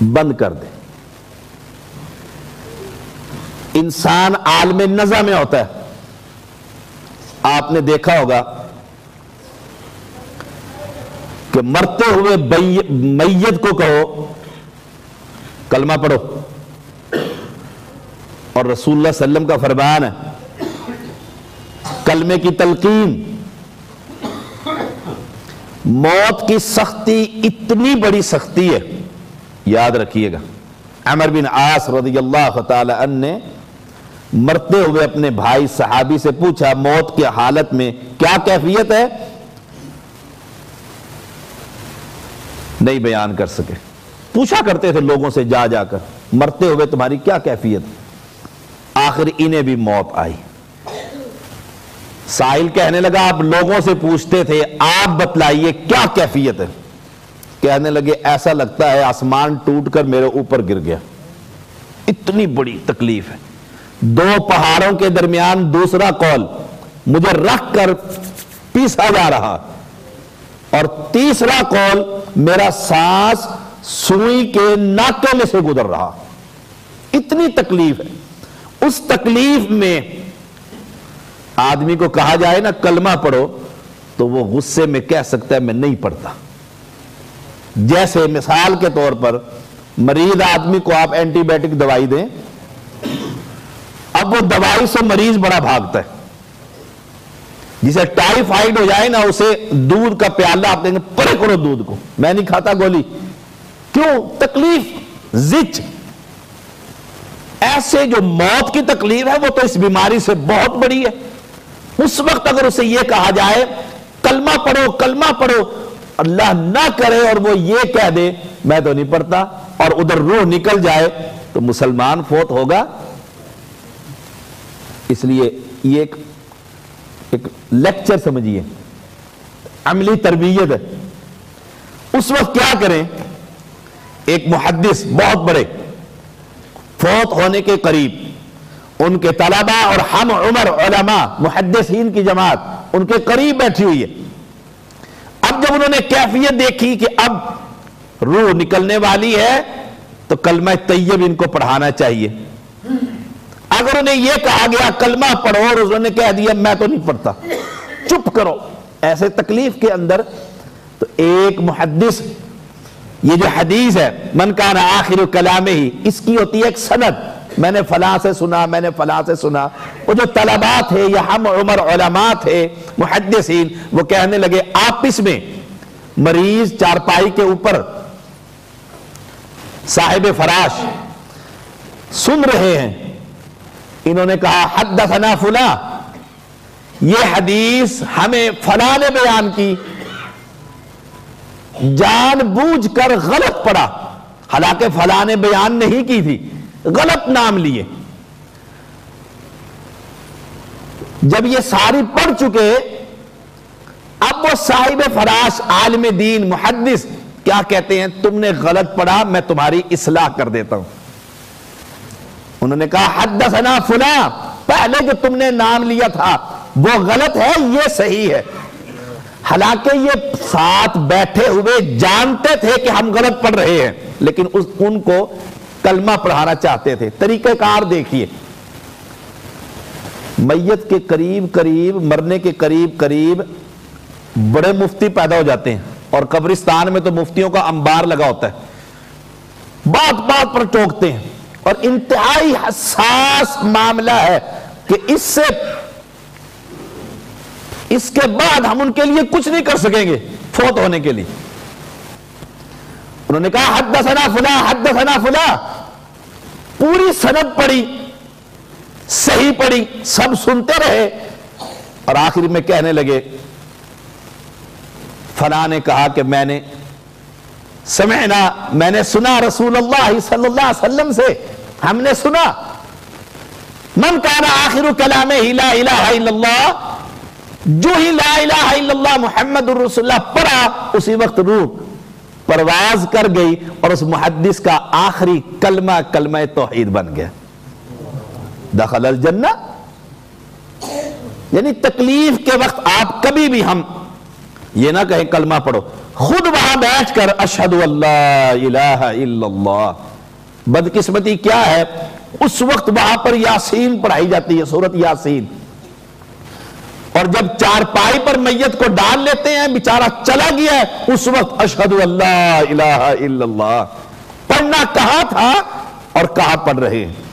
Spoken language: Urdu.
بند کر دے۔ انسان عالم نزع میں ہوتا ہے، آپ نے دیکھا ہوگا کہ مرتے ہوئے میت کو کہو کلمہ پڑھو، اور رسول اللہ صلی اللہ علیہ وسلم کا فرمان ہے کلمے کی تلقین۔ موت کی سختی اتنی بڑی سختی ہے، یاد رکھیے گا۔ عمر بن عاص رضی اللہ تعالی عنہ نے مرتے ہوئے اپنے بھائی صحابی سے پوچھا موت کی حالت میں کیا کیفیت ہے؟ نہیں بیان کر سکے۔ پوچھا کرتے تھے لوگوں سے جا جا کر مرتے ہوئے تمہاری کیا کیفیت؟ آخر انہیں بھی موت آئی۔ سائل کہنے لگا آپ لوگوں سے پوچھتے تھے، آپ بتلائیے کیا کیفیت ہے؟ کہنے لگے ایسا لگتا ہے آسمان ٹوٹ کر میرے اوپر گر گیا، اتنی بڑی تکلیف ہے۔ دو پہاڑوں کے درمیان دوسرا قول مجھے رکھ کر پیسا جا رہا، اور تیسرا قول میرا سانس سوئی کے ناکے میں سے گزر رہا، اتنی تکلیف ہے۔ اس تکلیف میں آدمی کو کہا جائے نا کلمہ پڑھو تو وہ غصے میں کہہ سکتا ہے میں نہیں پڑھتا۔ جیسے مثال کے طور پر مریض آدمی کو آپ اینٹی بائیوٹک دوائی دیں، اب وہ دوائی سے مریض بڑا بھاگتا ہے۔ جسے ٹائیفائیڈ ہو جائے نا اسے دودھ کا پیالہ آپ دیں گے پرے کرو دودھ کو، میں نہیں کھاتا گولی، کیوں؟ تکلیف زچ۔ ایسے جو موت کی تکلیف ہے وہ تو اس بیماری سے بہت بڑی ہے۔ اس وقت اگر اسے یہ کہا جائے کلمہ پڑھو کلمہ پڑھو، اللہ نہ کرے اور وہ یہ کہہ دے میں تو نہیں پڑھتا، اور ادھر روح نکل جائے تو مسلمان فوت ہوگا۔ اس لیے یہ ایک لیکچر سمجھیے، عملی تربیت ہے۔ اس وقت کیا کریں؟ ایک محدث بہت بڑے فوت ہونے کے قریب، ان کے طلباء اور ہم عمر علماء محدثین کی جماعت ان کے قریب بیٹھی ہوئی ہے۔ اب جب انہوں نے کیفیت دیکھی کہ اب روح نکلنے والی ہے تو کلمہ طیب ان کو پڑھانا چاہیے۔ اگر انہیں یہ کہا گیا کلمہ پڑھو اور انہوں نے کہہ دیا میں تو نہیں پڑھتا، چپ کرو، ایسے تکلیف کے اندر، تو ایک محدث، یہ جو حدیث ہے من کان آخر کلامہ ہی، اس کی ہوتی ہے ایک سند، میں نے فلاں سے سنا، میں نے فلاں سے سنا۔ وہ جو طلباء تھے یا ہم عمر علماء تھے محدثین، وہ کہنے لگے آپس میں، مریض چارپائی کے اوپر صاحب فراش سن رہے ہیں، انہوں نے کہا حدثنا فلاں، یہ حدیث ہمیں فلاں نے بیان کی، جان بوجھ کر غلط پڑھا، حالانکہ فلاں نے بیان نہیں کی تھی، غلط نام لیے۔ جب یہ ساری پڑھ چکے، اب وہ صاحب فراش عالم دین محدث کیا کہتے ہیں تم نے غلط پڑھا، میں تمہاری اصلاح کر دیتا ہوں۔ انہوں نے کہا حدثنا فلاں، پہلے جو تم نے نام لیا تھا وہ غلط ہے، یہ صحیح ہے۔ حالانکہ یہ ساتھ بیٹھے ہوئے جانتے تھے کہ ہم غلط پڑھ رہے ہیں، لیکن ان کو کلمہ پڑھانا چاہتے تھے۔ طریقہ کار دیکھیے، میت کے قریب قریب، مرنے کے قریب قریب بڑے مفتی پیدا ہو جاتے ہیں، اور قبرستان میں تو مفتیوں کا انبار لگا ہوتا ہے، بات بات پر ٹوکتے ہیں، اور انتہائی حساس معاملہ ہے کہ اس کے بعد ہم ان کے لیے کچھ نہیں کر سکیں گے فوت ہونے کے لیے۔ انہوں نے کہا حدثنا فلاں حدثنا فلاں، پوری سند پڑھی، صحیح پڑھی، سب سنتے رہے، اور آخر میں کہنے لگے فلاں نے کہا کہ میں نے سمعنا، میں نے سنا رسول اللہ صلی اللہ علیہ وسلم سے، ہم نے سنا من کان آخر کلامہ لا الہ الا اللہ، جو ہی لا الہ الا اللہ محمد الرسول اللہ پڑھا اسی وقت روح پرواز کر گئی، اور اس محدث کا آخری کلمہ کلمہ توحید بن گیا، دخل الجنہ۔ یعنی تکلیف کے وقت آپ کبھی بھی ہم یہ نہ کہیں کلمہ پڑھو، خود وہاں بیٹھ کر اشہد اللہ الہ الا اللہ. بدقسمتی کیا ہے، اس وقت وہاں پر یاسین پڑھائی جاتی ہے، سورۃ یاسین، اور جب چارپائی پر میت کو ڈال لیتے ہیں، بیچارہ چلا گیا ہے، اس وقت اشہد اللہ الہ الا اللہ پڑھنا کہاں تھا اور کہاں پڑھ رہے ہیں.